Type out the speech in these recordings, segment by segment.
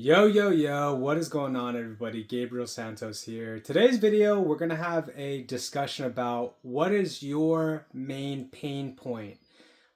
Yo, what is going on, everybody? Gabriel Santos here. Today's video, we're going to have a discussion about what is your main pain point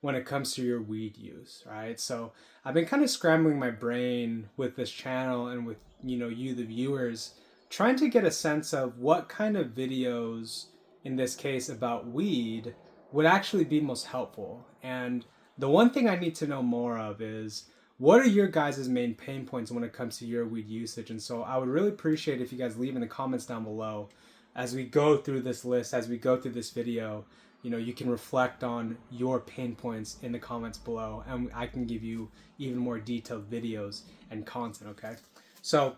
when it comes to your weed use, right? So I've been kind of scrambling my brain with this channel and with, you, the viewers, trying to get a sense of what kind of videos, in this case about weed, would actually be most helpful. And the one thing I need to know more of is what are your guys' main pain points when it comes to your weed usage? And so I would really appreciate if you guys leave in the comments down below as we go through this list, as we go through this video. You can reflect on your pain points in the comments below, and I can give you even more detailed videos and content, okay? So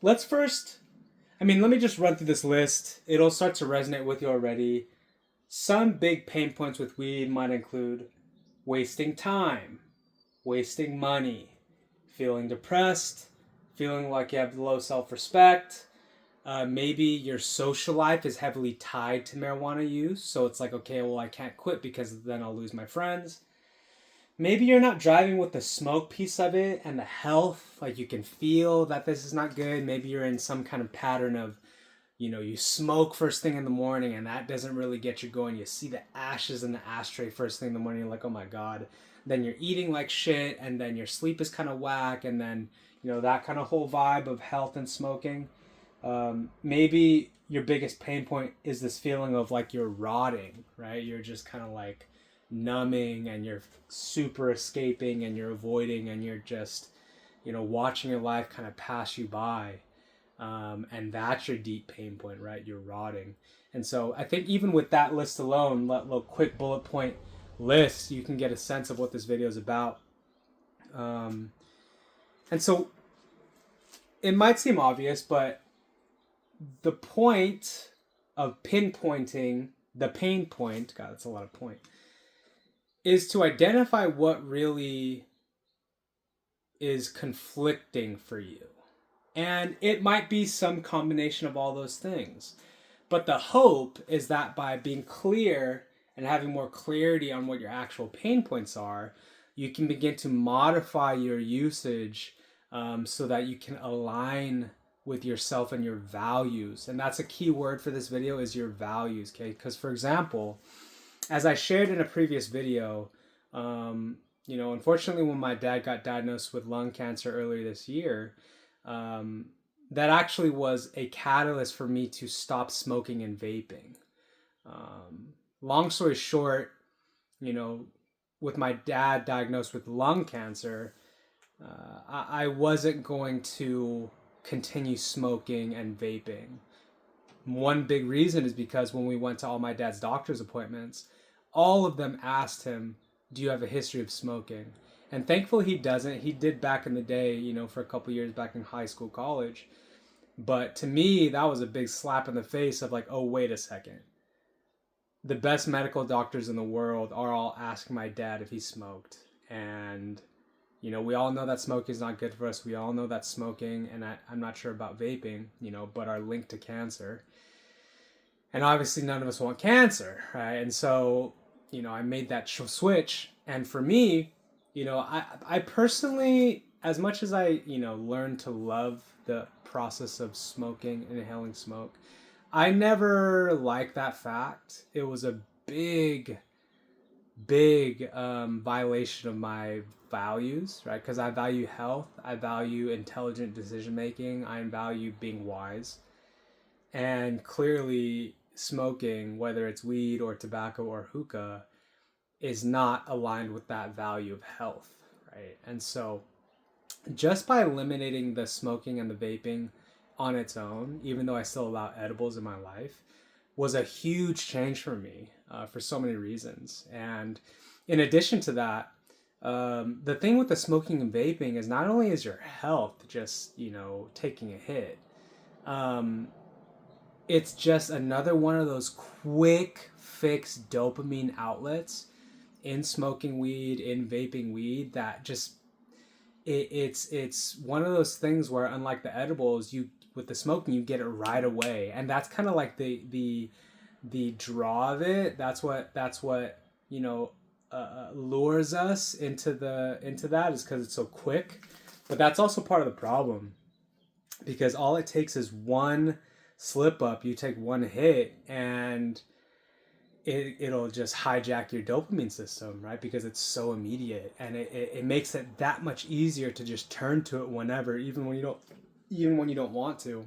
let's first, let me just run through this list. It'll start to resonate with you already. Some big pain points with weed might include wasting time, wasting money, feeling depressed, feeling like you have low self-respect. Maybe your social life is heavily tied to marijuana use. So it's like, okay, well, I can't quit because then I'll lose my friends. Maybe you're not driving with the smoke piece of it and the health. Like you can feel that this is not good. Maybe you're in some kind of pattern of, you smoke first thing in the morning and that doesn't really get you going. You see the ashes in the ashtray first thing in the morning. You're like, oh my God. Then you're eating like shit, and then your sleep is kind of whack, and then that kind of whole vibe of health and smoking. Maybe your biggest pain point is this feeling of like you're rotting, right? You're just kind of like numbing, and you're super escaping, and you're avoiding, and you're just watching your life kind of pass you by, and that's your deep pain point, right? You're rotting. And so I think even with that list alone, little quick bullet point list, you can get a sense of what this video is about. And so it might seem obvious, but the point of pinpointing the pain point, God, that's a lot of point, is to identify what really is conflicting for you. And it might be some combination of all those things. But the hope is that by being clear and having more clarity on what your actual pain points are, you can begin to modify your usage so that you can align with yourself and your values. And that's a key word for this video, is your values, okay? Because for example, as I shared in a previous video, unfortunately when my dad got diagnosed with lung cancer earlier this year, that actually was a catalyst for me to stop smoking and vaping. Long story short, with my dad diagnosed with lung cancer, I wasn't going to continue smoking and vaping. One big reason is because when we went to all my dad's doctor's appointments, all of them asked him, do you have a history of smoking? And thankfully he doesn't. He did back in the day, for a couple years back in high school, college. But to me, that was a big slap in the face of like, oh, wait a second. The best medical doctors in the world are all asking my dad if he smoked. And, we all know that smoking is not good for us. We all know that smoking, and I'm not sure about vaping, but are linked to cancer. And obviously none of us want cancer, right? And so, I made that switch. And for me, I personally, as much as I, learned to love the process of smoking and inhaling smoke, I never liked that fact. It was a big violation of my values, right? Because I value health, I value intelligent decision making, I value being wise. And clearly smoking, whether it's weed or tobacco or hookah, is not aligned with that value of health, right? And so just by eliminating the smoking and the vaping on its own, even though I still allow edibles in my life, was a huge change for me for so many reasons. And in addition to that, the thing with the smoking and vaping is not only is your health just, taking a hit, it's just another one of those quick fix dopamine outlets in smoking weed, in vaping weed, that just it's one of those things where, unlike the edibles, you with the smoking you get it right away, and that's kind of like the draw of it. That's what lures us into that, is because it's so quick. But that's also part of the problem, because all it takes is one slip up. You take one hit and it'll just hijack your dopamine system, right? Because it's so immediate, and it makes it that much easier to just turn to it whenever, even when you don't want to.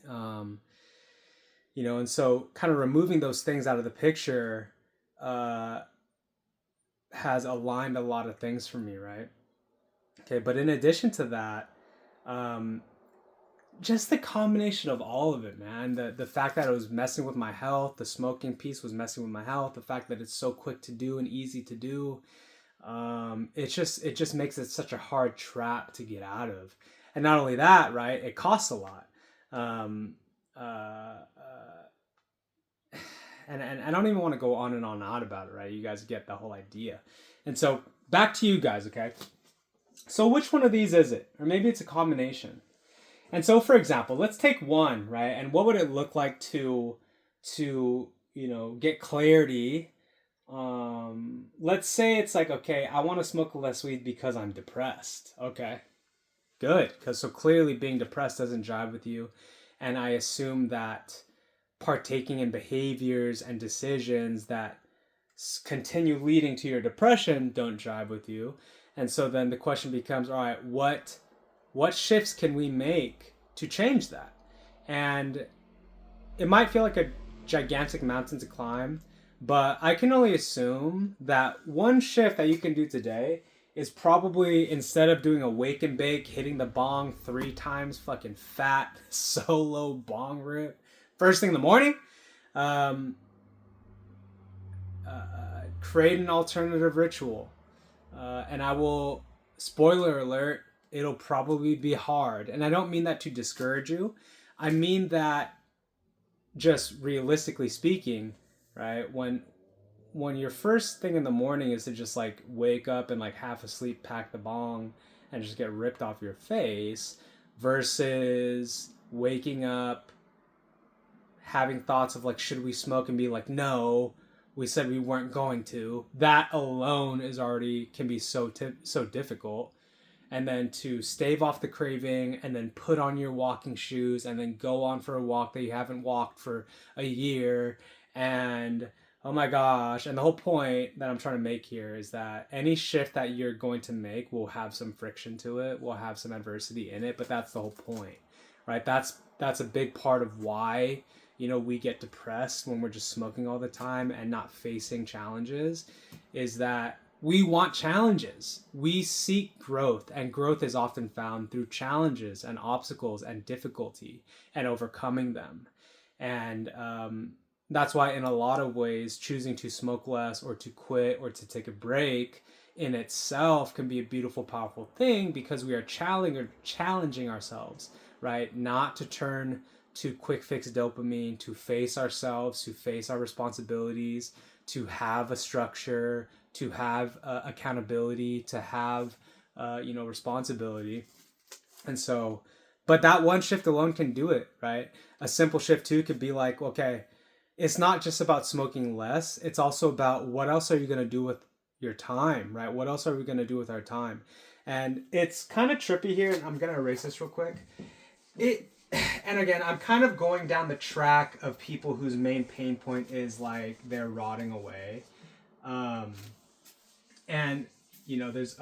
And so kind of removing those things out of the picture has aligned a lot of things for me, right? Okay, but in addition to that, just the combination of all of it, man. The fact that it was messing with my health, the smoking piece was messing with my health, the fact that it's so quick to do and easy to do, it just makes it such a hard trap to get out of. And not only that, right? It costs a lot. And I don't even want to go on and on and on about it, right? You guys get the whole idea. And so back to you guys, okay? So which one of these is it? Or maybe it's a combination. And so, for example, let's take one, right? And what would it look like to get clarity? Let's say it's like, okay, I want to smoke less weed because I'm depressed. Okay, good. Because so clearly being depressed doesn't jive with you. And I assume that partaking in behaviors and decisions that continue leading to your depression don't jive with you. And so then the question becomes, all right, what shifts can we make to change that? And it might feel like a gigantic mountain to climb, but I can only assume that one shift that you can do today is probably, instead of doing a wake and bake, hitting the bong 3 times, fucking fat solo bong rip first thing in the morning, create an alternative ritual. And I will, spoiler alert, it'll probably be hard. And I don't mean that to discourage you. I mean that, just realistically speaking, right? When your first thing in the morning is to just like wake up and like half asleep pack the bong and just get ripped off your face, versus waking up having thoughts of like, should we smoke, and be like, no, we said we weren't going to. That alone is already can be so difficult. And then to stave off the craving, and then put on your walking shoes, and then go on for a walk that you haven't walked for a year. And oh my gosh. And the whole point that I'm trying to make here is that any shift that you're going to make will have some friction to it, will have some adversity in it, but that's the whole point, right? That's a big part of why we get depressed when we're just smoking all the time and not facing challenges, is that we want challenges. We seek growth, and growth is often found through challenges and obstacles and difficulty and overcoming them. And that's why, in a lot of ways, choosing to smoke less or to quit or to take a break in itself can be a beautiful, powerful thing, because we are challenging ourselves, right? Not to turn to quick fix dopamine, to face ourselves, to face our responsibilities, to have a structure, to have accountability, to have responsibility. And so, but that one shift alone can do it, right? A simple shift too could be like, okay, it's not just about smoking less, it's also about what else are you going to do with your time, right? What else are we going to do with our time? And it's kind of trippy here, and I'm going to erase this real quick. And again, I'm kind of going down the track of people whose main pain point is like they're rotting away. And there's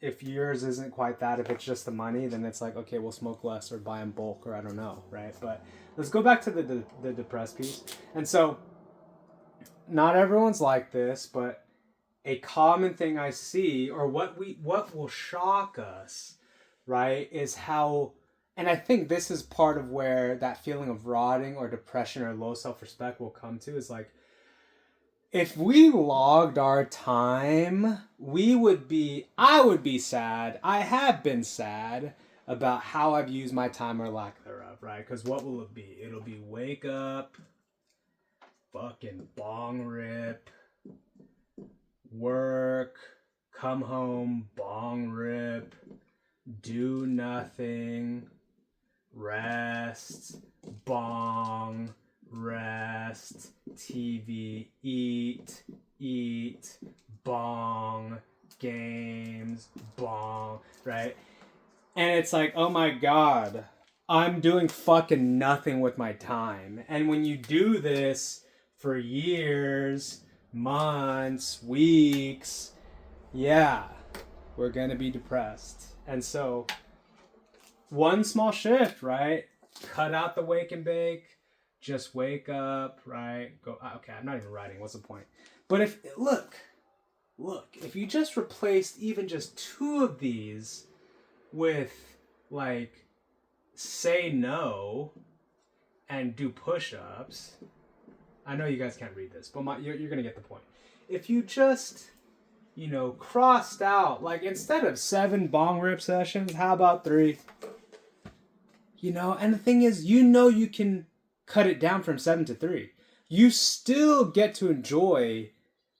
if yours isn't quite that, if it's just the money, then it's like, okay, we'll smoke less or buy in bulk, or I don't know, right? But let's go back to the depressed piece. And so, not everyone's like this, but a common thing I see, or what will shock us, right, is how. And I think this is part of where that feeling of rotting or depression or low self-respect will come to, is like, if we logged our time, I would be sad. I have been sad about how I've used my time, or lack thereof, right? Because what will it be? It'll be wake up, fucking bong rip, work, come home, bong rip, do nothing, rest, bong, rest, TV, eat, bong, games, bong, right? And it's like, oh my God, I'm doing fucking nothing with my time. And when you do this for years, months, weeks, yeah, we're gonna be depressed. And so, one small shift, right? Cut out the wake and bake. Just wake up, right? Go. Okay, I'm not even writing. What's the point? But if look, if you just replaced even just 2 of these with like say no and do push-ups. I know you guys can't read this, but you're gonna get the point. If you just crossed out, like instead of 7 bong rip sessions, how about 3? And the thing is, you can cut it down from 7 to 3. You still get to enjoy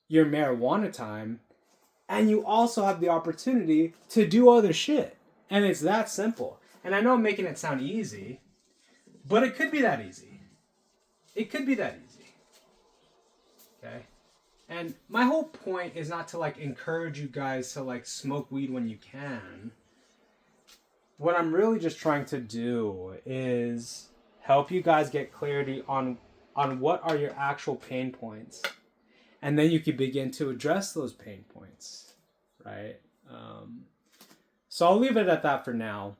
your marijuana time, and you also have the opportunity to do other shit. And it's that simple. And I know I'm making it sound easy, but it could be that easy. It could be that easy. Okay? And my whole point is not to like encourage you guys to like smoke weed when you can. What I'm really just trying to do is help you guys get clarity on what are your actual pain points. And then you can begin to address those pain points, right? So I'll leave it at that for now.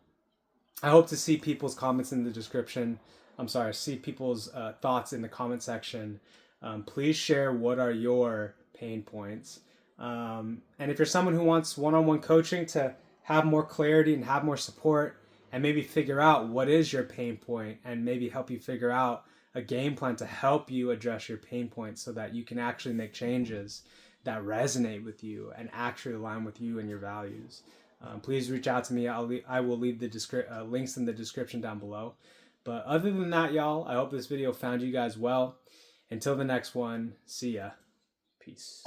I hope to see people's comments in the description. See people's thoughts in the comment section. Please share what are your pain points. And if you're someone who wants one-on-one coaching to have more clarity and have more support and maybe figure out what is your pain point and maybe help you figure out a game plan to help you address your pain points so that you can actually make changes that resonate with you and actually align with you and your values. Please reach out to me. I will leave the links in the description down below. But other than that, y'all, I hope this video found you guys well. Until the next one, see ya. Peace.